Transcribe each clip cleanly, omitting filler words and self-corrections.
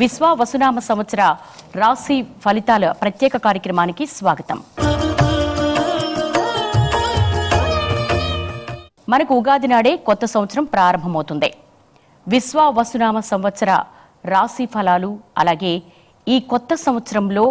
విశ్వావసునామ సంవత్సర రాశి ఫలితాల ప్రత్యేక కార్యక్రమానికి స్వాగతం. మనకు ఉగాది నాడే కొత్త సంవత్సరం ప్రారంభమవుతుంది. విశ్వావసునామ సంవత్సర రాశి ఫలాలు, అలాగే ఈ కొత్త సంవత్సరంలో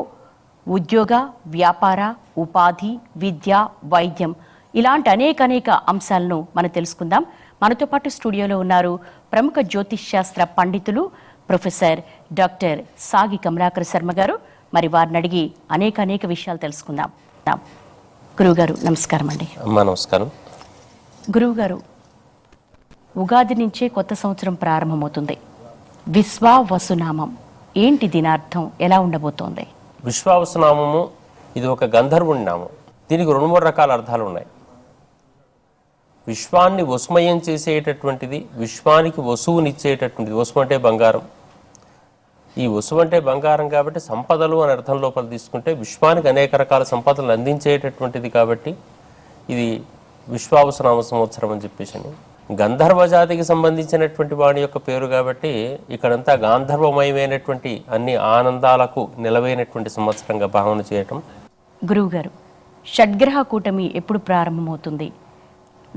ఉద్యోగ, వ్యాపార, ఉపాధి, విద్య, వైద్యం ఇలాంటి అనేక అంశాలను మనం తెలుసుకుందాం. మనతో పాటు స్టూడియోలో ఉన్నారు ప్రముఖ జ్యోతిష్ శాస్త్ర పండితులు ప్రొఫెసర్ డాక్టర్ సాగి కమలాకర్ శర్మ గారు. మరి వారిని అడిగి అనేక విషయాలు తెలుసుకుందాం. గురువుగారు నమస్కారం అండి. నమస్కారం. గురువుగారు, ఉగాది నుంచే కొత్త సంవత్సరం ప్రారంభమవుతుంది. విశ్వావసునామం ఏంటి, దీని అర్థం ఎలా ఉండబోతోంది? విశ్వావసునామము ఇది ఒక గంధర్వుని నామం. దీనికి 2-3 రకాల అర్థాలు ఉన్నాయి. విశ్వాన్ని వసుమయం చేసేటటువంటిది, విశ్వానికి వసువునిచ్చేటటువంటిది. వసువు అంటే బంగారం. ఈ వసువు అంటే బంగారం కాబట్టి సంపదలు అనే అర్థం లోపల తీసుకుంటే విశ్వానికి అనేక రకాల సంపదలు అందించేటటువంటిది కాబట్టి ఇది విశ్వావసునామ సంవత్సరం అని చెప్పేసి. గంధర్వ జాతికి సంబంధించినటువంటి వాడి యొక్క పేరు కాబట్టి ఇక్కడంతా గాంధర్వమయమైనటువంటి అన్ని ఆనందాలకు నిలవైనటువంటి సంవత్సరంగా భావన చేయటం. గురువు గారు, షడ్గ్రహ కూటమి ఎప్పుడు ప్రారంభమవుతుంది?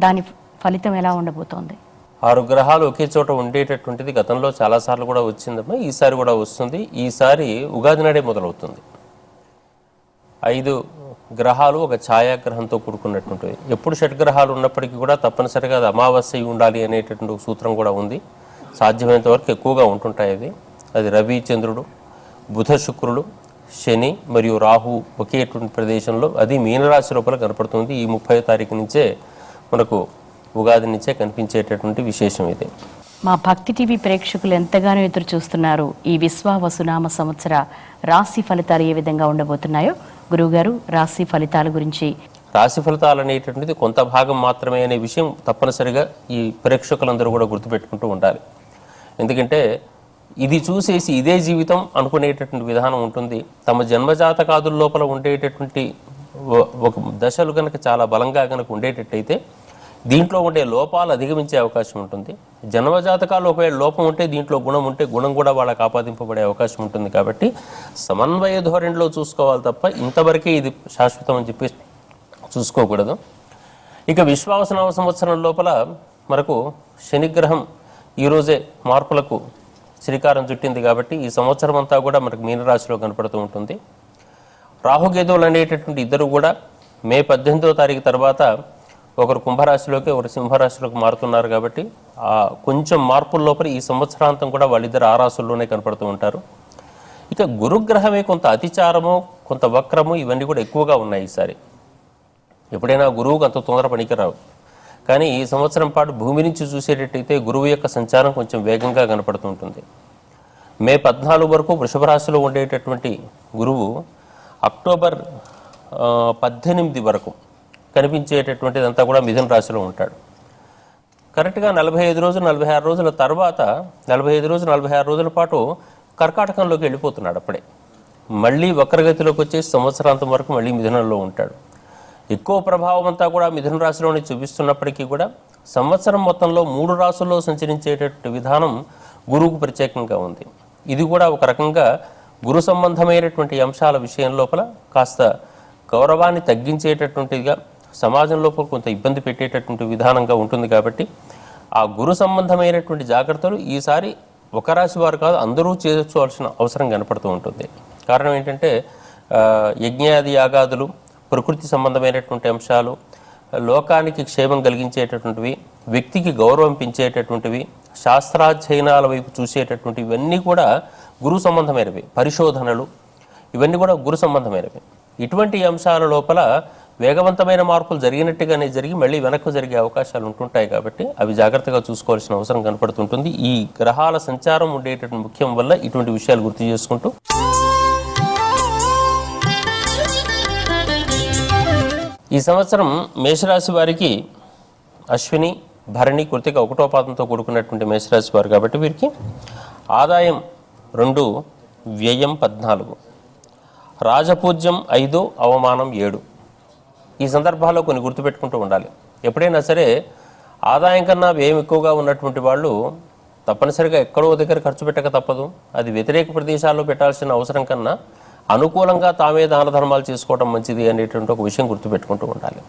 దాని ఫలితం ఎలా ఉండబోతోంది? 6 గ్రహాలు ఒకే చోట ఉండేటటువంటిది గతంలో చాలాసార్లు కూడా వచ్చిందమ్మా. ఈసారి కూడా వస్తుంది. ఈసారి ఉగాది నాడే మొదలవుతుంది. 5 గ్రహాలు ఒక ఛాయాగ్రహంతో కూడుకున్నటువంటివి. ఎప్పుడు షడ్గ్రహాలు ఉన్నప్పటికీ కూడా తప్పనిసరిగా అది అమావాస్య ఉండాలి అనేటటువంటి సూత్రం కూడా ఉంది. సాధ్యమైనంత వరకు ఎక్కువగా ఉంటుంటాయి. అది రవి, చంద్రుడు, బుధ, శుక్రుడు, శని మరియు రాహు ఒకేటువంటి ప్రదేశంలో, అది మీనరాశి లోపల కనపడుతుంది. ఈ 30వ తారీఖు నుంచే మనకు ఉగాది నుంచే కనిపించేటటువంటి విశేషం ఇది. మా భక్తి టీవీ ప్రేక్షకులు ఎంతగానో ఎదురు చూస్తున్నారు. ఈ విశ్వావసునామ సంవత్సర రాశి ఫలితాలు ఏ విధంగా ఉండబోతున్నాయో గురువుగారు, రాశి ఫలితాల గురించి. రాశి ఫలితాలు అనేటటువంటిది కొంత భాగం మాత్రమే అనే విషయం తప్పనిసరిగా ఈ ప్రేక్షకులందరూ కూడా గుర్తుపెట్టుకుంటూ ఉండాలి. ఎందుకంటే ఇది చూసేసి ఇదే జీవితం అనుకునేటటువంటి విధానం ఉంటుంది. తమ జన్మజాతకాదుల లోపల ఉండేటటువంటి ఒక దశలు కనుక చాలా బలంగా కనుక ఉండేటట్టయితే దీంట్లో ఉండే లోపాలు అధిగమించే అవకాశం ఉంటుంది. జన్మజాతకాలు ఒకవేళ లోపం ఉంటే దీంట్లో గుణం ఉంటే గుణం కూడా వాళ్ళకి ఆపాదింపబడే అవకాశం ఉంటుంది. కాబట్టి సమన్వయ ధోరణిలో చూసుకోవాలి తప్ప ఇంతవరకే ఇది శాశ్వతం అని చెప్పి చూసుకోకూడదు. ఇక విశ్వావసునామ సంవత్సరం లోపల మనకు శనిగ్రహం ఈరోజే మార్పులకు శ్రీకారం చుట్టింది కాబట్టి ఈ సంవత్సరం అంతా కూడా మనకు మీనరాశిలో కనపడుతూ ఉంటుంది. రాహుకేతువులు అనేటటువంటి ఇద్దరు కూడా మే 18వ తారీఖు తర్వాత ఒకరు కుంభరాశిలోకి ఒకరు సింహరాశిలోకి మారుతున్నారు. కాబట్టి ఆ కొంచెం మార్పుల లోపల ఈ సంవత్సరాంతం కూడా వాళ్ళిద్దరు ఆ రాశుల్లోనే కనపడుతూ ఉంటారు. ఇక గురుగ్రహమే కొంత అతిచారము, కొంత వక్రము, ఇవన్నీ కూడా ఎక్కువగా ఉన్నాయి ఈసారి. ఎప్పుడైనా గురువుకు అంత తొందర పనికిరావు. కానీ ఈ సంవత్సరం పాటు భూమి నుంచి చూసేటట్టయితే గురువు యొక్క సంచారం కొంచెం వేగంగా కనపడుతూ ఉంటుంది. మే 14 వరకు వృషభ రాశిలో ఉండేటటువంటి గురువు అక్టోబర్ 18 వరకు కనిపించేటటువంటిదంతా కూడా మిథున రాశిలో ఉంటాడు. కరెక్ట్గా 45 రోజులు 46 రోజుల తర్వాత 45 రోజులు 46 రోజుల పాటు కర్కాటకంలోకి వెళ్ళిపోతున్నాడు. అప్పుడే మళ్ళీ వక్రగతిలోకి వచ్చేసి సంవత్సరాంతం వరకు మళ్ళీ మిథునంలో ఉంటాడు. ఎక్కువ ప్రభావం అంతా కూడా మిథున రాశిలోనే చూపిస్తున్నప్పటికీ కూడా సంవత్సరం మొత్తంలో 3 రాశుల్లో సంచరించేటటువంటి విధానం గురువుకు ప్రత్యేకంగా ఉంది. ఇది కూడా ఒక రకంగా గురు సంబంధమైనటువంటి అంశాల విషయం లోపల కాస్త గౌరవాన్ని తగ్గించేటటువంటిదిగా, సమాజం లోపల కొంత ఇబ్బంది పెట్టేటటువంటి విధానంగా ఉంటుంది. కాబట్టి ఆ గురు సంబంధమైనటువంటి జాగ్రత్తలు ఈసారి ఒక రాశి వారు కాదు అందరూ చేసుకోవాల్సిన అవసరం కనపడుతూ ఉంటుంది. కారణం ఏంటంటే యజ్ఞాది యాగాదులు, ప్రకృతి సంబంధమైనటువంటి అంశాలు, లోకానికి క్షేమం కలిగించేటటువంటివి, వ్యక్తికి గౌరవం పెంచేటటువంటివి, శాస్త్రాధ్యయనాల వైపు చూసేటటువంటివి ఇవన్నీ కూడా గురు సంబంధమైనవి. పరిశోధనలు ఇవన్నీ కూడా గురు సంబంధమైనవి. ఇటువంటి అంశాల లోపల వేగవంతమైన మార్పులు జరిగినట్టుగానే జరిగి మళ్ళీ వెనక్కు జరిగే అవకాశాలు ఉంటుంటాయి. కాబట్టి అవి జాగ్రత్తగా చూసుకోవాల్సిన అవసరం కనపడుతుంటుంది. ఈ గ్రహాల సంచారం ఉండేటటువంటి ముఖ్యం వల్ల ఇటువంటి విషయాలు గుర్తు చేసుకుంటూ ఈ సంవత్సరం మేషరాశి వారికి అశ్విని, భరణి, కృతిక 1వ పాదంతో కూడుకున్నటువంటి మేషరాశి వారు కాబట్టి వీరికి ఆదాయం 2, వ్యయం 14, రాజపూజ్యం 5, అవమానం 7. ఈ సందర్భాల్లో కొన్ని గుర్తుపెట్టుకుంటూ ఉండాలి. ఎప్పుడైనా సరే ఆదాయం కన్నా వ్యయం ఎక్కువగా ఉన్నటువంటి వాళ్ళు తప్పనిసరిగా ఎక్కడో దగ్గర ఖర్చు పెట్టక తప్పదు. అది వ్యతిరేక ప్రదేశాల్లో పెట్టాల్సిన అవసరం కన్నా అనుకూలంగా తామే దాన ధర్మాలు చేసుకోవడం మంచిది అనేటువంటి ఒక విషయం గుర్తుపెట్టుకుంటూ ఉండాలి.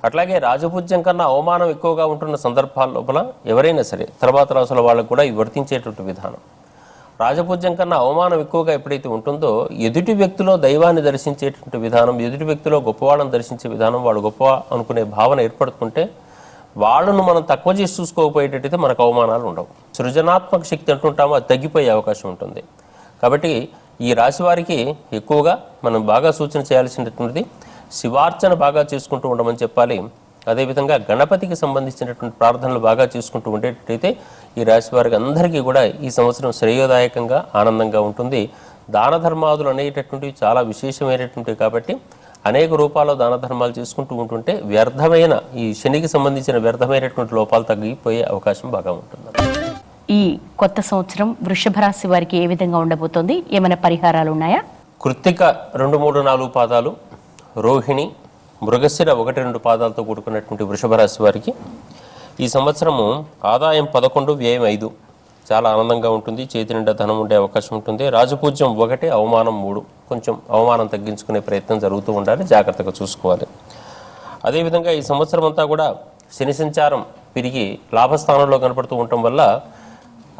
అట్లాగే రాజపూజ్యం కన్నా అవమానం ఎక్కువగా ఉంటున్న సందర్భాల లోపల ఎవరైనా సరే తర్వాత రాసుల వాళ్ళకు కూడా ఇది వర్తించేటువంటి విధానం. రాజపూజ్యం కన్నా అవమానం ఎక్కువగా ఎప్పుడైతే ఉంటుందో ఎదుటి వ్యక్తిలో దైవాన్ని దర్శించేటువంటి విధానం, ఎదుటి వ్యక్తిలో గొప్పవాళ్ళని దర్శించే విధానం, వాడు గొప్ప అనుకునే భావన ఏర్పడుతుంటే వాళ్ళను మనం తక్కువ చేసి చూసుకోకపోయేటట్టయితే మనకు అవమానాలు ఉండవు. సృజనాత్మక శక్తి అంటుంటామో అది తగ్గిపోయే అవకాశం ఉంటుంది. కాబట్టి ఈ రాశి వారికి ఎక్కువగా మనం బాగా సూచన చేయాల్సినటువంటిది శివార్చన బాగా చేసుకుంటూ ఉండమని చెప్పాలి. అదేవిధంగా గణపతికి సంబంధించినటువంటి ప్రార్థనలు బాగా చేసుకుంటూ ఉండేటట్టయితే ఈ రాశి వారికి అందరికీ కూడా ఈ సంవత్సరం శ్రేయోదాయకంగా ఆనందంగా ఉంటుంది. దాన ధర్మాదులు అనేటటువంటివి చాలా విశేషమైనటువంటివి కాబట్టి అనేక రూపాల్లో దాన ధర్మాలు చేసుకుంటూ ఉంటుంటే వ్యర్థమైన ఈ శనికి సంబంధించిన వ్యర్థమైనటువంటి లోపాలు తగ్గిపోయే అవకాశం బాగా ఉంటుంది. ఈ కొత్త సంవత్సరం వృషభ రాశి వారికి ఏ విధంగా ఉండబోతోంది? ఏమైనా పరిహారాలు ఉన్నాయా? కృత్తిక 2, 3, 4 పాదాలు, రోహిణి, మృగశిర 1, 2 పాదాలతో కూడుకున్నటువంటి వృషభ రాశి వారికి ఈ సంవత్సరము ఆదాయం 11, వ్యయం 5. చాలా ఆనందంగా ఉంటుంది. చేతి నిండా ధనం ఉండే అవకాశం ఉంటుంది. రాజపూజ్యం 1, అవమానం 3. కొంచెం అవమానం తగ్గించుకునే ప్రయత్నం జరుగుతూ ఉండాలి, జాగ్రత్తగా చూసుకోవాలి. అదేవిధంగా ఈ సంవత్సరం అంతా కూడా శని సంచారం పెరిగి లాభస్థానంలో కనపడుతూ ఉండటం వల్ల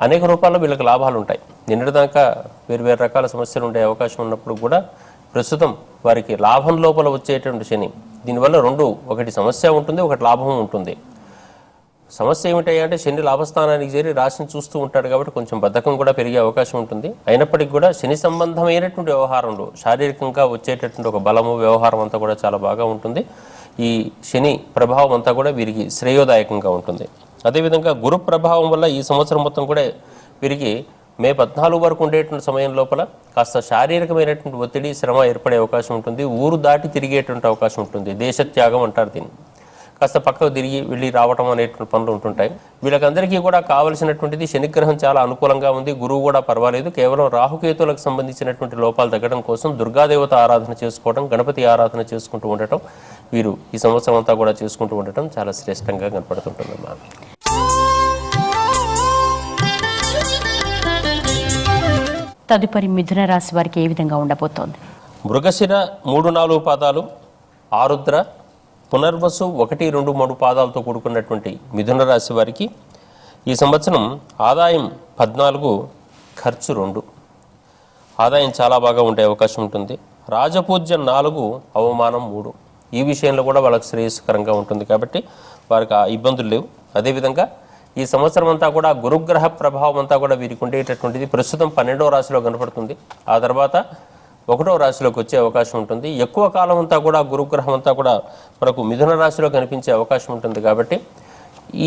అనేక రూపాల్లో వీళ్ళకి లాభాలు ఉంటాయి. నిన్నటిదాకా వేరు రకాల సమస్యలు ఉండే అవకాశం ఉన్నప్పుడు కూడా ప్రస్తుతం వారికి లాభం లోపల వచ్చేటువంటి శని, దీనివల్ల ఒకటి సమస్య ఉంటుంది, ఒకటి లాభం ఉంటుంది. సమస్య ఏమిటంటే శని లాభస్థానానికి చేరి రాశిని చూస్తూ ఉంటాడు కాబట్టి కొంచెం బద్ధకం కూడా పెరిగే అవకాశం ఉంటుంది. అయినప్పటికీ కూడా శని సంబంధమైనటువంటి వ్యవహారంలో శారీరకంగా వచ్చేటటువంటి ఒక బలము వ్యవహారం అంతా కూడా చాలా బాగా ఉంటుంది. ఈ శని ప్రభావం అంతా కూడా వీరికి శ్రేయోదాయకంగా ఉంటుంది. అదేవిధంగా గురు ప్రభావం వల్ల ఈ సంవత్సరం మొత్తం కూడా వీరికి మే 14 వరకు ఉండేటువంటి సమయం లోపల కాస్త శారీరకమైనటువంటి ఒత్తిడి, శ్రమ ఏర్పడే అవకాశం ఉంటుంది. ఊరు దాటి తిరిగేటువంటి అవకాశం ఉంటుంది. దేశత్యాగం అంటారు దీన్ని. కాస్త పక్కకు తిరిగి వెళ్ళి రావటం అనేటువంటి పనులు ఉంటుంటాయి. వీళ్ళకందరికీ కూడా కావలసినటువంటిది శనిగ్రహం చాలా అనుకూలంగా ఉంది, గురువు కూడా పర్వాలేదు. కేవలం రాహుకేతులకు సంబంధించినటువంటి లోపాలు తగ్గడం కోసం దుర్గాదేవత ఆరాధన చేసుకోవడం, గణపతి ఆరాధన చేసుకుంటూ ఉండటం, వీరు ఈ సంవత్సరం అంతా కూడా చేసుకుంటూ ఉండటం చాలా శ్రేష్టంగా కనపడుతుంటుందమ్మా. తదుపరి మిథున రాశి వారికి ఏ విధంగా ఉండబోతోంది? మృగశిర 3, 4 పాదాలు, ఆరుద్ర, పునర్వసు 1, 2, 3 పాదాలతో కూడుకున్నటువంటి మిథున రాశి వారికి ఈ సంవత్సరం ఆదాయం 14, ఖర్చు 2. ఆదాయం చాలా బాగా ఉండే అవకాశం ఉంటుంది. రాజపూజ్యం 4, అవమానం 3. ఈ విషయంలో కూడా వాళ్ళకి శ్రేయస్కరంగా ఉంటుంది కాబట్టి వారికి ఆ ఇబ్బందులు లేవు. అదేవిధంగా ఈ సంవత్సరం అంతా కూడా గురుగ్రహ ప్రభావం అంతా కూడా వీరికి ఉండేటటువంటిది ప్రస్తుతం 12వ రాశిలో కనపడుతుంది. ఆ తర్వాత 1వ రాశిలోకి వచ్చే అవకాశం ఉంటుంది. ఎక్కువ కాలం అంతా కూడా గురుగ్రహం అంతా కూడా మనకు మిథున రాశిలో కనిపించే అవకాశం ఉంటుంది. కాబట్టి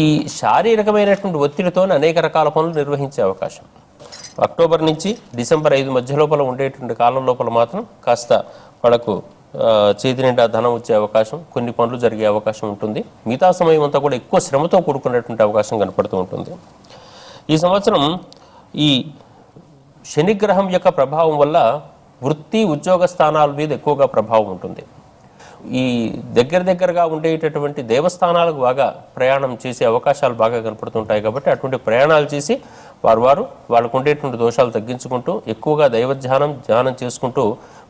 ఈ శారీరకమైనటువంటి ఒత్తిడితో అనేక రకాల పనులు నిర్వహించే అవకాశం అక్టోబర్ నుంచి డిసెంబర్ 5 మధ్య లోపల ఉండేటువంటి కాలం లోపల మాత్రం కాస్త వాళ్ళకు చేతి నిండా ధనం వచ్చే అవకాశం, కొన్ని పనులు జరిగే అవకాశం ఉంటుంది. మిగతా సమయం అంతా కూడా ఎక్కువ శ్రమతో కూడుకున్నటువంటి అవకాశం కనపడుతూ ఉంటుంది. ఈ సంవత్సరం ఈ శనిగ్రహం యొక్క ప్రభావం వల్ల వృత్తి, ఉద్యోగ స్థానాల మీద ఎక్కువగా ప్రభావం ఉంటుంది. ఈ దగ్గరగా ఉండేటటువంటి దేవస్థానాలకు బాగా ప్రయాణం చేసే అవకాశాలు బాగా కనపడుతుంటాయి. కాబట్టి అటువంటి ప్రయాణాలు చేసి వాళ్ళకు ఉండేటువంటి దోషాలు తగ్గించుకుంటూ ఎక్కువగా ధ్యానం చేసుకుంటూ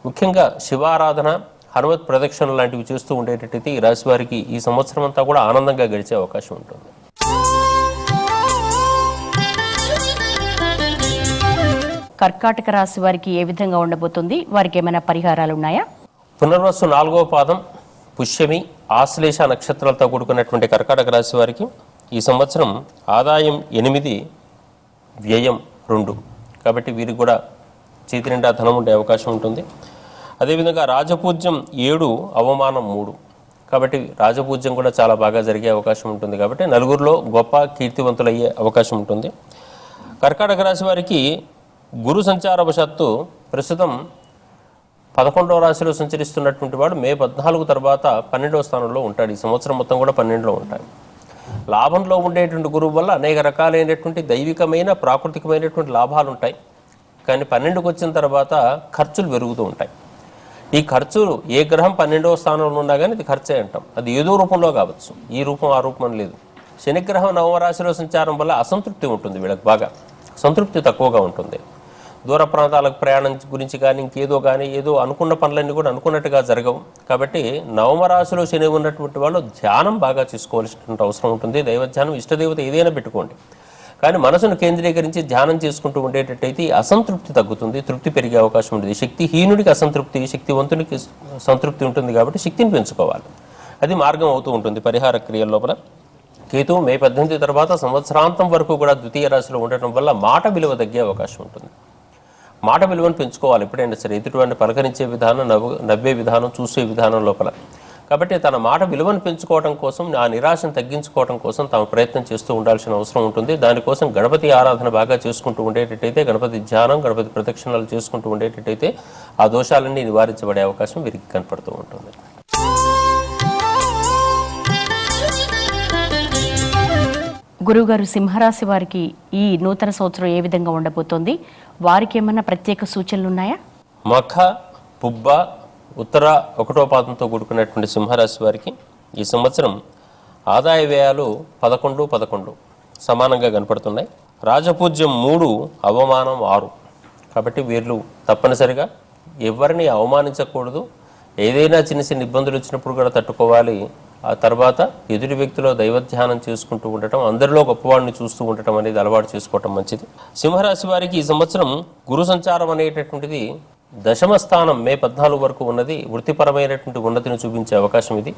ముఖ్యంగా శివారాధన, హనుమత్ ప్రదక్షిణ లాంటివి చేస్తూ ఉండేటట్టయితే ఈ రాశి వారికి ఈ సంవత్సరం అంతా కూడా ఆనందంగా గడిచే అవకాశం ఉంటుంది. కర్కాటక రాశి వారికి ఏ విధంగా ఉండబోతుంది? వారికి ఏమైనా పరిహారాలు ఉన్నాయా? పునర్వసు 4వ పాదం, పుష్యమి, ఆశ్లేష నక్షత్రాలతో కూడుకున్నటువంటి కర్కాటక రాశి వారికి ఈ సంవత్సరం ఆదాయం 8, వ్యయం 2. కాబట్టి వీరికి కూడా చేతి నిండా ధనం ఉండే అవకాశం ఉంటుంది. అదేవిధంగా రాజపూజ్యం 7, అవమానం 3. కాబట్టి రాజపూజ్యం కూడా చాలా బాగా జరిగే అవకాశం ఉంటుంది. కాబట్టి నలుగురిలో గొప్ప కీర్తివంతులయ్యే అవకాశం ఉంటుంది. కర్కాటక రాశి వారికి గురు సంచారవశాత్తు ప్రస్తుతం 11వ రాశిలో సంచరిస్తున్నటువంటి వాడు మే 14 తర్వాత 12వ స్థానంలో ఉంటాడు. ఈ సంవత్సరం మొత్తం కూడా 12లో ఉంటాడు. లాభంలో ఉండేటువంటి గురువు వల్ల అనేక రకాలైనటువంటి దైవికమైన, ప్రాకృతికమైనటువంటి లాభాలు ఉంటాయి. కానీ 12కు వచ్చిన తర్వాత ఖర్చులు పెరుగుతూ ఉంటాయి. ఈ ఖర్చులు ఏ గ్రహం 12వ స్థానంలో ఉన్నా కానీ ఇది ఖర్చే అంటాం. అది ఏదో రూపంలో కావచ్చు, ఈ రూపం ఆ రూపం అని లేదు. శనిగ్రహం నవమరాశిలో సంచారం వల్ల అసంతృప్తి ఉంటుంది, వీళ్ళకి బాగా సంతృప్తి తక్కువగా ఉంటుంది. దూర ప్రాంతాలకు ప్రయాణం గురించి కానీ ఇంకేదో కానీ ఏదో అనుకున్న పనులన్నీ కూడా అనుకున్నట్టుగా జరగవు. కాబట్టి నవమరాశిలో శని ఉన్నటువంటి వాళ్ళు ధ్యానం బాగా చేసుకోవాల్సినటువంటి అవసరం ఉంటుంది. దైవధ్యానం, ఇష్టదేవత ఏదైనా పెట్టుకోండి, కానీ మనసును కేంద్రీకరించి ధ్యానం చేసుకుంటూ ఉండేటట్టయితే అసంతృప్తి తగ్గుతుంది, తృప్తి పెరిగే అవకాశం ఉంటుంది. శక్తిహీనుడికి అసంతృప్తి, శక్తివంతునికి సంతృప్తి ఉంటుంది. కాబట్టి శక్తిని పెంచుకోవాలి, అది మార్గం అవుతూ ఉంటుంది. పరిహార క్రియల లోపల కేతువు మే 18 తర్వాత సంవత్సరాంతం వరకు కూడా ద్వితీయ రాశిలో ఉండటం వల్ల మాట విలువ తగ్గే అవకాశం ఉంటుంది. మాట విలువను పెంచుకోవాలి ఎప్పుడైనా సరే, ఎదుటివాడిని పలకరించే విధానం, నవ్వే విధానం, చూసే విధానం లోపల. కాబట్టి తన మాట విలువను పెంచుకోవడం కోసం, ఆ నిరాశను తగ్గించుకోవడం కోసం తాము ప్రయత్నం చేస్తూ ఉండాల్సిన అవసరం ఉంటుంది. దానికోసం గణపతి ఆరాధన బాగా చేసుకుంటూ ఉండేటట్టయితే, గణపతి ధ్యానం, గణపతి ప్రదక్షిణలు చేసుకుంటూ ఉండేటట్టయితే ఆ దోషాలన్నీ నివారించబడే అవకాశం వీరికి కనపడుతూ ఉంటుంది. గురువుగారు, సింహరాశి వారికి ఈ నూతన సంవత్సరం ఏ విధంగా ఉండబోతోంది? వారికి ఏమన్నా ప్రత్యేక సూచనలు ఉన్నాయా? మఖ, పుబ్బ, ఉత్తర 1వ పాదంతో కూడుకున్నటువంటి సింహరాశి వారికి ఈ సంవత్సరం ఆదాయ వ్యయాలు 11 సమానంగా కనపడుతున్నాయి. రాజపూజ్యం 3, అవమానం 6. కాబట్టి వీళ్ళు తప్పనిసరిగా ఎవరిని అవమానించకూడదు. ఏదైనా చిన్న ఇబ్బందులు వచ్చినప్పుడు కూడా తట్టుకోవాలి. ఆ తర్వాత ఎదుటి వ్యక్తిలో దైవధ్యానం చేసుకుంటూ ఉండటం, అందరిలో గొప్పవాడిని చూస్తూ ఉండటం అనేది అలవాటు చేసుకోవటం మంచిది. సింహరాశి వారికి ఈ సంవత్సరం గురు సంచారం అనేటటువంటిది దశమ స్థానం మే 14 వరకు ఉన్నది. వృత్తిపరమైనటువంటి ఉన్నతిని చూపించే అవకాశం ఇది.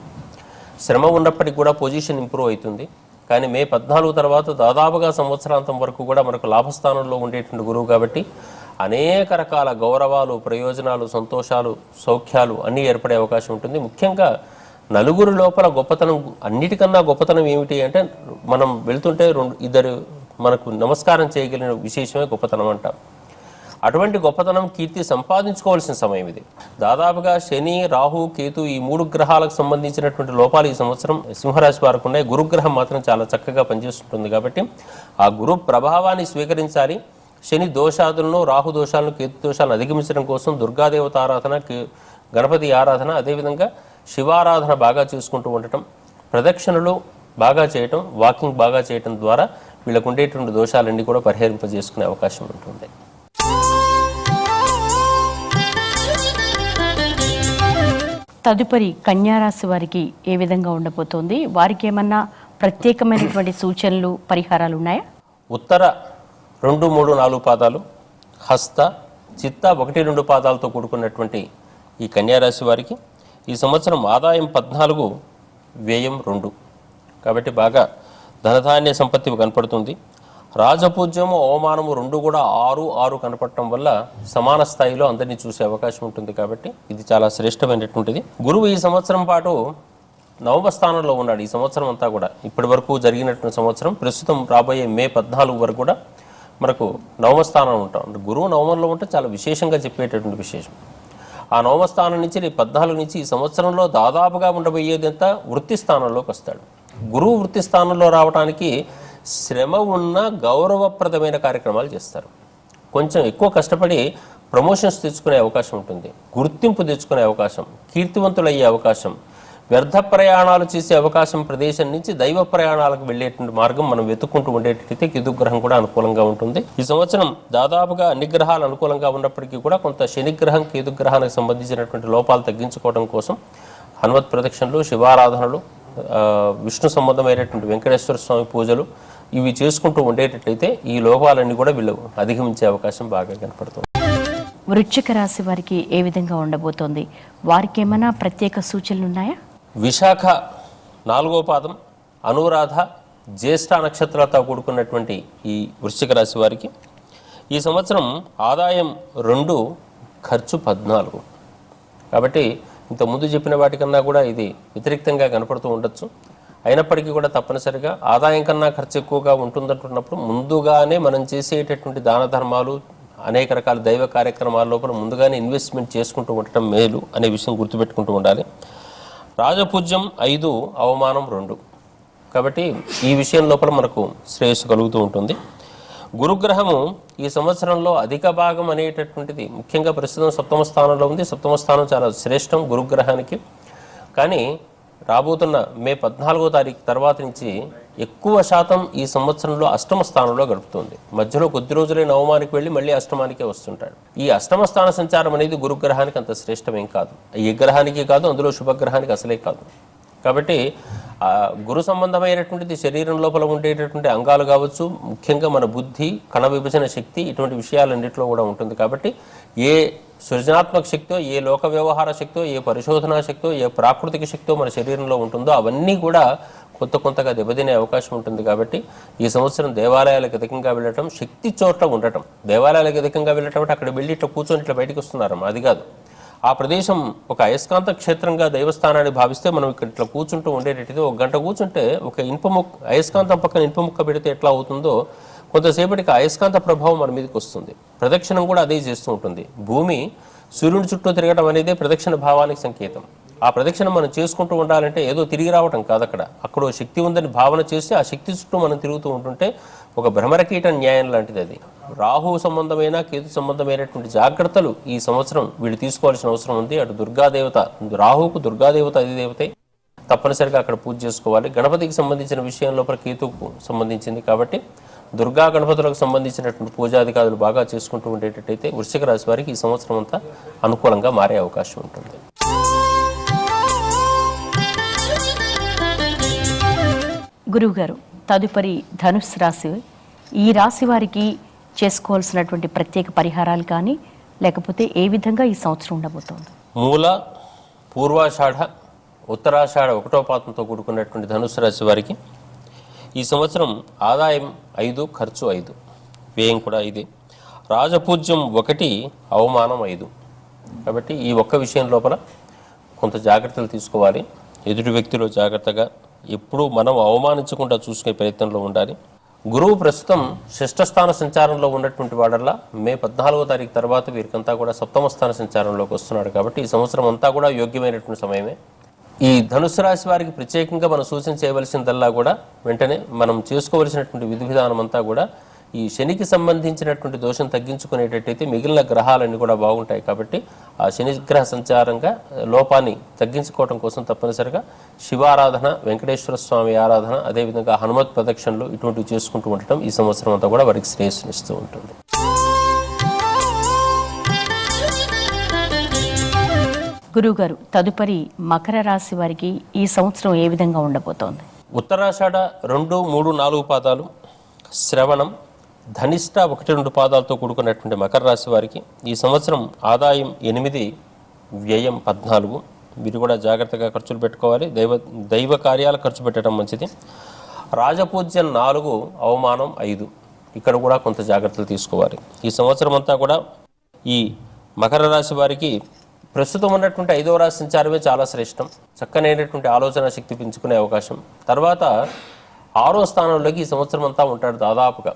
శ్రమ ఉన్నప్పటికీ కూడా పొజిషన్ ఇంప్రూవ్ అవుతుంది. కానీ మే 14 తర్వాత దాదాపుగా సంవత్సరాంతం వరకు కూడా మనకు లాభస్థానంలో ఉండేటువంటి గురువు కాబట్టి అనేక రకాల గౌరవాలు, ప్రయోజనాలు, సంతోషాలు, సౌఖ్యాలు అన్నీ ఏర్పడే అవకాశం ఉంటుంది. ముఖ్యంగా నలుగురు లోపల గొప్పతనం, అన్నిటికన్నా గొప్పతనం ఏమిటి అంటే, మనం వెళ్తుంటే ఇద్దరు మనకు నమస్కారం చేయగలిగిన విశేషమే గొప్పతనం అంట. అటువంటి గొప్పతనం, కీర్తి సంపాదించుకోవాల్సిన సమయం ఇది. దాదాపుగా శని, రాహు, కేతు ఈ 3 గ్రహాలకు సంబంధించినటువంటి లోపాలు ఈ సంవత్సరం సింహరాశి వారికి ఉన్నాయి. గురుగ్రహం మాత్రం చాలా చక్కగా పనిచేస్తుంటుంది. కాబట్టి ఆ గురు ప్రభావాన్ని స్వీకరించాలి. శని దోషాదులను, రాహు దోషాలను, కేతు దోషాలను అధిగమించడం కోసం దుర్గాదేవత ఆరాధన, గణపతి ఆరాధన, అదేవిధంగా శివారాధన బాగా చేసుకుంటూ ఉండటం, ప్రదక్షిణలు బాగా చేయటం, వాకింగ్ బాగా చేయటం ద్వారా వీళ్ళకు ఉండేటువంటి దోషాలన్నీ కూడా పరిహరింపజేసుకునే అవకాశం ఉంటుంది. తదుపరి కన్యారాశి వారికి ఏ విధంగా ఉండబోతోంది? వారికి ఏమన్నా ప్రత్యేకమైనటువంటి సూచనలు, పరిహారాలు ఉన్నాయా? ఉత్తర 2, 3, 4 పాదాలు, హస్త, చిత్త 1, 2 పాదాలతో కూడుకున్నటువంటి ఈ కన్యారాశి వారికి ఈ సంవత్సరం ఆదాయం 14, వ్యయం 2. కాబట్టి బాగా ధనధాన్య సంపత్తి కనపడుతుంది. రాజపూజ్యము, అవమానము 2 కూడా 6 కనపడటం వల్ల సమాన స్థాయిలో అందరినీ చూసే అవకాశం ఉంటుంది. కాబట్టి ఇది చాలా శ్రేష్టమైనటువంటిది. గురువు ఈ సంవత్సరం పాటు నవమ స్థానంలో ఉన్నాడు. ఈ సంవత్సరం అంతా కూడా ఇప్పటి వరకు జరిగినటువంటి సంవత్సరం, ప్రస్తుతం రాబోయే మే 14 వరకు కూడా మనకు నవమ స్థానం ఉంటాం. గురువు నవమంలో ఉంటే చాలా విశేషంగా చెప్పేటటువంటి విశేషం. ఆ నవమ స్థానం నుంచి 14 నుంచి ఈ సంవత్సరంలో దాదాపుగా ఉండబోయేది అంతా వృత్తి స్థానంలోకి వస్తాడు. గురువు వృత్తి స్థానంలో రావడానికి శ్రమ ఉన్న గౌరవప్రదమైన కార్యక్రమాలు చేస్తారు. కొంచెం ఎక్కువ కష్టపడి ప్రమోషన్స్ తెచ్చుకునే అవకాశం ఉంటుంది, గుర్తింపు తెచ్చుకునే అవకాశం, కీర్తివంతులయ్యే అవకాశం, వ్యర్థ ప్రయాణాలు చేసే అవకాశం, ప్రదేశం నుంచి దైవ ప్రయాణాలకు వెళ్ళేటువంటి మార్గం మనం వెతుక్కుంటూ ఉండేటట్టయితే కేతుగ్రహం కూడా అనుకూలంగా ఉంటుంది. ఈ సంవత్సరం దాదాపుగా అన్ని గ్రహాలు అనుకూలంగా ఉన్నప్పటికీ కూడా కొంత శనిగ్రహం, కేతుగ్రహానికి సంబంధించినటువంటి లోపాలు తగ్గించుకోవడం కోసం హనుమత్ ప్రదక్షిణలు, శివారాధనలు, విష్ణు సంబంధమైనటువంటి వెంకటేశ్వర స్వామి పూజలు ఇవి చేసుకుంటూ ఉండేటట్టయితే ఈ లోపాలన్నీ కూడా వీళ్ళు అధిగమించే అవకాశం బాగా కనపడుతుంది. వృశ్చిక రాశి వారికి ఏ విధంగా ఉండబోతోంది? వారికి ఏమైనా ప్రత్యేక సూచనలు ఉన్నాయా? విశాఖ 4వ పాదం, అనురాధ, జ్యేష్ఠ నక్షత్రాలతో కూడుకున్నటువంటి ఈ వృశ్చిక రాశి వారికి ఈ సంవత్సరం ఆదాయం 2, ఖర్చు 14. కాబట్టి ఇంతకుముందు చెప్పిన వాటికన్నా కూడా ఇది వ్యతిరేక్తంగా కనపడుతూ ఉండొచ్చు. అయినప్పటికీ కూడా తప్పనిసరిగా ఆదాయం కన్నా ఖర్చు ఎక్కువగా ఉంటుందంటున్నప్పుడు ముందుగానే మనం చేసేటటువంటి దాన ధర్మాలు, అనేక రకాల దైవ కార్యక్రమాల లోపల ముందుగానే ఇన్వెస్ట్మెంట్ చేసుకుంటూ ఉండటం మేలు అనే విషయం గుర్తుపెట్టుకుంటూ ఉండాలి. రాజపూజ్యం 5, అవమానం 2. కాబట్టి ఈ విషయం లోపల మనకు శ్రేయస్సు కలుగుతూ ఉంటుంది. గురుగ్రహము ఈ సంవత్సరంలో అధిక భాగం అనేటటువంటిది ముఖ్యంగా ప్రస్తుతం 7వ స్థానంలో ఉంది. 7వ స్థానం చాలా శ్రేష్టం గురుగ్రహానికి. కానీ రాబోతున్న మే 14వ తారీఖు తర్వాత నుంచి ఎక్కువ శాతం ఈ సంవత్సరంలో అష్టమ స్థానంలో గడుపుతుంది. మధ్యలో కొద్ది రోజులే నవమానికి వెళ్ళి మళ్ళీ అష్టమానికే వస్తుంటాడు. ఈ అష్టమ స్థాన సంచారం అనేది గురుగ్రహానికి అంత శ్రేష్టమేం కాదు, ఏ గ్రహానికి కాదు, అందులో శుభగ్రహానికి అసలే కాదు. కాబట్టి గురు సంబంధమైనటువంటిది శరీరం లోపల ఉండేటటువంటి అంగాలు కావచ్చు, ముఖ్యంగా మన బుద్ధి, కణ విభజన శక్తి, ఇటువంటి విషయాలన్నింటిలో కూడా ఉంటుంది. కాబట్టి ఏ సృజనాత్మక శక్తో, ఏ లోక వ్యవహార శక్తో, ఏ పరిశోధనా శక్తో, ఏ ప్రాకృతిక శక్తో మన శరీరంలో ఉంటుందో అవన్నీ కూడా కొంతగా దెబ్బతినే అవకాశం ఉంటుంది. కాబట్టి ఈ సంవత్సరం దేవాలయాలకు అధికంగా వెళ్ళటం, శక్తి చోట్ల ఉండటం. దేవాలయాలకు అధికంగా వెళ్ళటం అంటే అక్కడ వెళ్ళి ఇట్లా కూర్చొని ఇట్లా బయటకు వస్తున్నారమ్మా, అది కాదు. ఆ ప్రదేశం ఒక అయస్కాంత క్షేత్రంగా దైవస్థానాన్ని భావిస్తే మనం ఇక్కడ ఇట్లా కూర్చుంటూ ఉండేటట్టుగా 1 గంట కూర్చుంటే ఒక అయస్కాంతం పక్కన ఇనుప ముక్క పెడితే ఎట్లా అవుతుందో కొంతసేపటికి అయస్కాంత ప్రభావం మన మీదకి వస్తుంది. ప్రదక్షిణం కూడా అదే చేస్తూ ఉంటుంది. భూమి సూర్యుడి చుట్టూ తిరగడం అనేది ప్రదక్షిణ భావానికి సంకేతం. ఆ ప్రదక్షిణ మనం చేసుకుంటూ ఉండాలంటే ఏదో తిరిగి రావటం కాదు, అక్కడ శక్తి ఉందని భావన చేస్తే ఆ శక్తి చుట్టూ మనం తిరుగుతూ ఉంటుంటే ఒక భ్రమరకీట న్యాయం లాంటిది అది. రాహు సంబంధమైన, కేతు సంబంధమైనటువంటి జాగ్రత్తలు ఈ సంవత్సరం వీళ్ళు తీసుకోవాల్సిన అవసరం ఉంది. అటు దుర్గాదేవత, రాహుకు దుర్గాదేవత అధిదేవతే, తప్పనిసరిగా అక్కడ పూజ చేసుకోవాలి. గణపతికి సంబంధించిన విషయం లోపల కేతుకు సంబంధించింది కాబట్టి దుర్గా గణపతులకు సంబంధించినటువంటి పూజాధికారులు బాగా చేసుకుంటూ ఉండేటట్టయితే వృశ్చిక రాశి వారికి ఈ సంవత్సరం అంతా అనుకూలంగా మారే అవకాశం ఉంటుంది. గురువుగారు, తదుపరి ధనుస్సు రాశి, ఈ రాశి వారికి చేసుకోవాల్సినటువంటి ప్రత్యేక పరిహారాలు కానీ లేకపోతే ఏ విధంగా ఈ సంవత్సరం ఉండబోతోంది? మూల, పూర్వాషాఢ, ఉత్తరాషాఢ 1వ పాదంతో కూడుకున్నటువంటి ధనుస్సు రాశి వారికి ఈ సంవత్సరం ఆదాయం 5, ఖర్చు 5, వ్యయం కూడా 5, రాజపూజ్యం 1, అవమానం 5. కాబట్టి ఈ ఒక్క విషయం లోపల కొంత జాగ్రత్తలు తీసుకోవాలి. ఎదుటి వ్యక్తిలో జాగ్రత్తగా ఎప్పుడూ మనం అవమానించకుండా చూసుకునే ప్రయత్నంలో ఉండాలి. గురువు ప్రస్తుతం 6వ స్థాన సంచారంలో ఉన్నటువంటి వాడల్లా మే 14వ తారీఖు తర్వాత వీరికంతా కూడా 7వ స్థాన సంచారంలోకి వస్తున్నాడు. కాబట్టి ఈ సంవత్సరం అంతా కూడా యోగ్యమైనటువంటి సమయమే. ఈ ధనుస్సు రాశి వారికి ప్రత్యేకంగా మనం సూచన చేయవలసిందల్లా కూడా వెంటనే మనం చేసుకోవలసినటువంటి విధి విధానం అంతా కూడా ఈ శనికి సంబంధించినటువంటి దోషం తగ్గించుకునేటట్టయితే మిగిలిన గ్రహాలన్నీ కూడా బాగుంటాయి. కాబట్టి ఆ శనిగ్రహ సంచారంగా లోపాన్ని తగ్గించుకోవడం కోసం తప్పనిసరిగా శివారాధన, వెంకటేశ్వర స్వామి ఆరాధన, అదేవిధంగా హనుమత్ ప్రదక్షిణలు ఇటువంటివి చేసుకుంటూ ఉండటం ఈ సంవత్సరం అంతా కూడా వారికి శ్రేయస్సునిస్తూ ఉంటుంది. గురువుగారు, తదుపరి మకర రాశి వారికి ఈ సంవత్సరం ఏ విధంగా ఉండబోతోంది? ఉత్తరాషాఢ 2, 3, 4 పాదాలు, శ్రవణం, ధనిష్ట 1, 2 పాదాలతో కూడుకున్నటువంటి మకర రాశి వారికి ఈ సంవత్సరం ఆదాయం 8, వ్యయం 14. వీరు కూడా జాగ్రత్తగా ఖర్చులు పెట్టుకోవాలి. దైవ కార్యాలు ఖర్చు పెట్టడం మంచిది. రాజపూజ్యం 4, అవమానం 5. ఇక్కడ కూడా కొంత జాగ్రత్తలు తీసుకోవాలి. ఈ సంవత్సరం అంతా కూడా ఈ మకర రాశి వారికి ప్రస్తుతం ఉన్నటువంటి 5వ రాశి సంచారమే చాలా శ్రేష్టం. చక్కనైనటువంటి ఆలోచన శక్తి పెంచుకునే అవకాశం. తర్వాత 6వ స్థానంలోకి ఈ సంవత్సరం అంతా ఉంటాడు దాదాపుగా.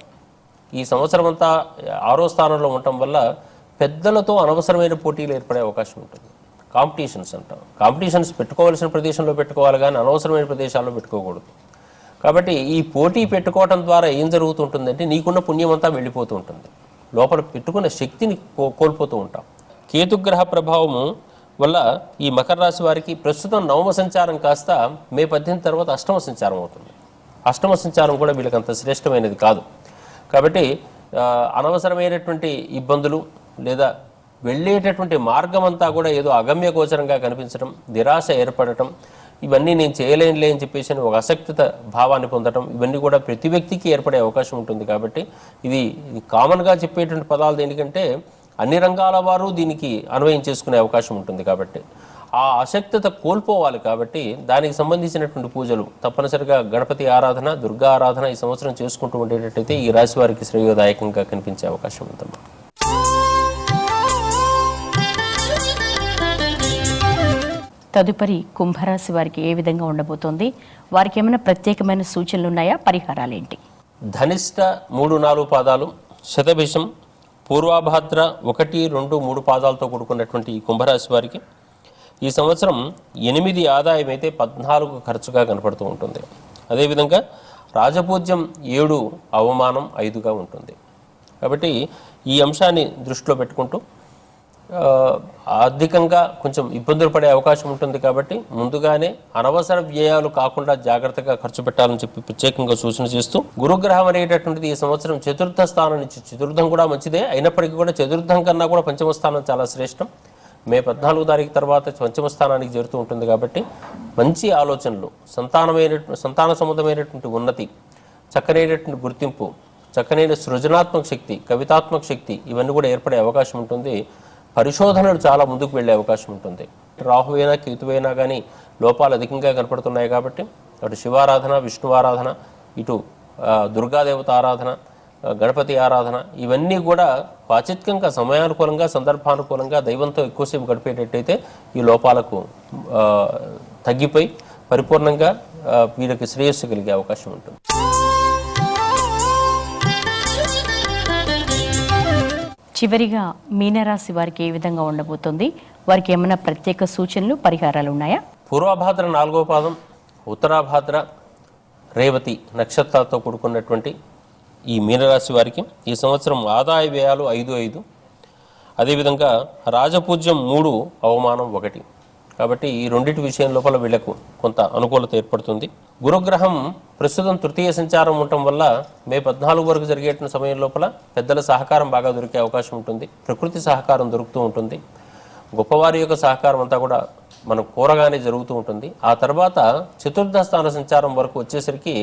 ఈ సంవత్సరం అంతా 6వ స్థానంలో ఉండటం వల్ల పెద్దలతో అనవసరమైన పోటీలు ఏర్పడే అవకాశం ఉంటుంది. కాంపిటీషన్స్ అంటాం. కాంపిటీషన్స్ పెట్టుకోవాల్సిన ప్రదేశంలో పెట్టుకోవాలి కానీ అనవసరమైన ప్రదేశాల్లో పెట్టుకోకూడదు. కాబట్టి ఈ పోటీ పెట్టుకోవడం ద్వారా ఏం జరుగుతుంటుందంటే నీకున్న పుణ్యం అంతా వెళ్ళిపోతూ ఉంటుంది. లోపల పెట్టుకున్న శక్తిని కోల్పోతూ ఉంటాం. కేతుగ్రహ ప్రభావము వల్ల ఈ మకర రాశి వారికి ప్రస్తుతం 9వ సంచారం కాస్త మే 18 తర్వాత 8వ సంచారం అవుతుంది. 8వ సంచారం కూడా వీళ్ళకి అంత శ్రేష్టమైనది కాదు. కాబట్టి అనవసరమైనటువంటి ఇబ్బందులు లేదా వెళ్ళేటటువంటి మార్గం అంతా కూడా ఏదో అగమ్య గోచరంగా కనిపించడం, నిరాశ ఏర్పడటం, ఇవన్నీ నేను చేయలేనులే అని చెప్పేసి ఒక అసక్తిత భావాన్ని పొందడం, ఇవన్నీ కూడా ప్రతి వ్యక్తికి ఏర్పడే అవకాశం ఉంటుంది. కాబట్టి ఇది కామన్గా చెప్పేటువంటి పదాలు దేనికంటే అన్ని రంగాల వారు దీనికి అన్వయం చేసుకునే అవకాశం ఉంటుంది. కాబట్టి ఆ అశక్తత కోల్పోవాలి. కాబట్టి దానికి సంబంధించినటువంటి పూజలు తప్పనిసరిగా గణపతి ఆరాధన, దుర్గా ఆరాధన ఈ సంవత్సరం చేసుకుంటూ ఉండేటట్టయితే ఈ రాశి వారికి శ్రేయోదాయకంగా కనిపించే అవకాశం ఉంటుంది. తదుపరి కుంభరాశి వారికి ఏ విధంగా ఉండబోతోంది? వారికి ఏమైనా ప్రత్యేకమైన సూచనలు ఉన్నాయా? పరిహారాలు ఏంటి? ధనిష్ట 3, 4 పాదాలు, శతభిషం, పూర్వాభాద్ర 1, 2, 3 పాదాలతో కూడుకున్నటువంటి ఈ కుంభరాశి వారికి ఈ సంవత్సరం 8 ఆదాయం అయితే 14 ఖర్చుగా కనపడుతూ ఉంటుంది. అదేవిధంగా రాజపూజ్యం 7, అవమానం 5గా ఉంటుంది. కాబట్టి ఈ అంశాన్ని దృష్టిలో పెట్టుకుంటూ ఆర్థికంగా కొంచెం ఇబ్బందులు పడే అవకాశం ఉంటుంది కాబట్టి ముందుగానే అనవసర వ్యయాలు కాకుండా జాగ్రత్తగా ఖర్చు పెట్టాలని చెప్పి ప్రత్యేకంగా సూచన చేస్తూ గురుగ్రహం అనేటటువంటిది ఈ సంవత్సరం చతుర్థ స్థానం నుంచి, చతుర్థం కూడా మంచిదే అయినప్పటికీ కూడా చతుర్థం కన్నా కూడా పంచమ స్థానం చాలా శ్రేష్టం. మే 14వ తారీఖు తర్వాత పంచమ స్థానానికి చేరుతూ ఉంటుంది కాబట్టి మంచి ఆలోచనలు, సంతాన సంబంధమైనటువంటి ఉన్నతి, చక్కనైనటువంటి గుర్తింపు, చక్కనైన సృజనాత్మక శక్తి, కవితాత్మక శక్తి ఇవన్నీ కూడా ఏర్పడే అవకాశం ఉంటుంది. పరిశోధనలు చాలా ముందుకు వెళ్ళే అవకాశం ఉంటుంది. రాహువైనా కేతువైనా కానీ లోపాలు అధికంగా కనపడుతున్నాయి కాబట్టి అటు శివారాధన, విష్ణు ఆరాధన, ఇటు దుర్గాదేవత ఆరాధన, గణపతి ఆరాధన ఇవన్నీ కూడా వాచిత్కంగా సమయానుకూలంగా సందర్భానుకూలంగా దైవంతో ఎక్కువసేపు గడిపేటట్టయితే ఈ లోపాలకు తగ్గిపోయి పరిపూర్ణంగా వీళ్ళకి శ్రేయస్సు కలిగే అవకాశం ఉంటుంది. చివరిగా మీనరాశి వారికి ఏ విధంగా ఉండబోతుంది? వారికి ఏమైనా ప్రత్యేక సూచనలు, పరిహారాలు ఉన్నాయా? పూర్వభాద్ర 4వ పాదం, ఉత్తరాభాద్ర, రేవతి నక్షత్రాలతో కూడుకున్నటువంటి ఈ మీనరాశి వారికి ఈ సంవత్సరం ఆదాయ వ్యయాలు 5-5, అదేవిధంగా రాజపూజ్యం 3, అవమానం 1. కాబట్టి ఈ రెండింటి విషయం లోపల వీళ్లకు కొంత అనుకూలత ఏర్పడుతుంది. గురుగ్రహం ప్రస్తుతం తృతీయ సంచారం ఉండటం వల్ల మే 14 వరకు జరిగేటువంటి సమయం లోపల పెద్దల సహకారం బాగా దొరికే అవకాశం ఉంటుంది. ప్రకృతి సహకారం దొరుకుతూ ఉంటుంది. గొప్పవారి యొక్క సహకారం అంతా కూడా మనం కోరగానే జరుగుతూ ఉంటుంది. ఆ తర్వాత చతుర్థ స్థాన సంచారం వరకు వచ్చేసరికి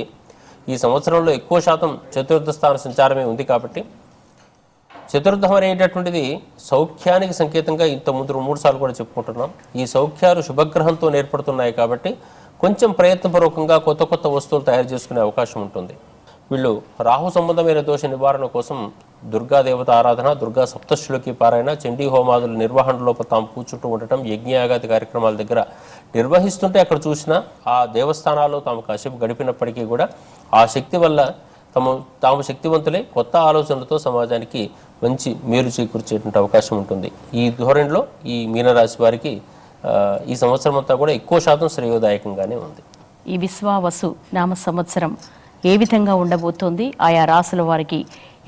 ఈ సంవత్సరంలో ఎక్కువ శాతం చతుర్థ స్థాన సంచారమే ఉంది కాబట్టి చతుర్థం అనేటటువంటిది సౌఖ్యానికి సంకేతంగా ఇంతకుముందు 3 సార్లు కూడా చెప్పుకుంటున్నాం. ఈ సౌఖ్యాలు శుభగ్రహంతో ఏర్పడుతున్నాయి కాబట్టి కొంచెం ప్రయత్నపూర్వకంగా కొత్త కొత్త వస్తువులు తయారు చేసుకునే అవకాశం ఉంటుంది. వీళ్ళు రాహు సంబంధమైన దోష నివారణ కోసం దుర్గాదేవత ఆరాధన, దుర్గా సప్తశ్లోకి పారాయణ, చండీ హోమాదుల నిర్వహణలో తాము కూర్చుంటూ ఉండటం, యజ్ఞయాగాది కార్యక్రమాల దగ్గర నిర్వహిస్తుంటే అక్కడ చూసినా ఆ దేవస్థానాల్లో తాము కాసేపు గడిపినప్పటికీ కూడా ఆ శక్తి వల్ల తాము శక్తివంతులే కొత్త ఆలోచనలతో సమాజానికి మంచి మేలు చేకూర్చేటువంటి అవకాశం ఉంటుంది. ఈ ధోరణిలో ఈ మీనరాశి వారికి ఈ సంవత్సరం అంతా కూడా ఎక్కువ శాతం శ్రేయోదాయకంగానే ఉంది. ఈ విశ్వావసు నామ సంవత్సరం ఏ విధంగా ఉండబోతోంది? ఆయా రాసుల వారికి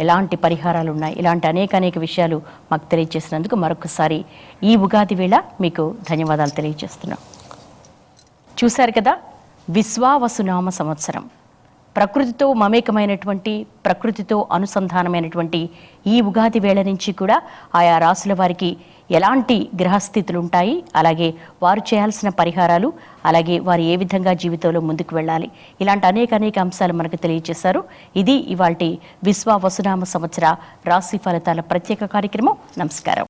ఎలాంటి పరిహారాలు ఉన్నాయి? ఇలాంటి అనేక విషయాలు మాకు తెలియజేసినందుకు మరొకసారి ఈ ఉగాది వేళ మీకు ధన్యవాదాలు తెలియజేస్తున్నాం. చూశారు కదా, విశ్వావసు నామ సంవత్సరం ప్రకృతితో మమేకమైనటువంటి, ప్రకృతితో అనుసంధానమైనటువంటి ఈ ఉగాది వేళ నుంచి కూడా ఆయా రాసుల వారికి ఎలాంటి గ్రహస్థితులు ఉంటాయి, అలాగే వారు చేయాల్సిన పరిహారాలు, అలాగే వారు ఏ విధంగా జీవితంలో ముందుకు వెళ్ళాలి, ఇలాంటి అనేక అంశాలు మనకు తెలియజేశారు. ఇది ఇవాల్టి విశ్వ వసునామ సంవత్సర రాశి ఫలితాల ప్రత్యేక కార్యక్రమం. నమస్కారం.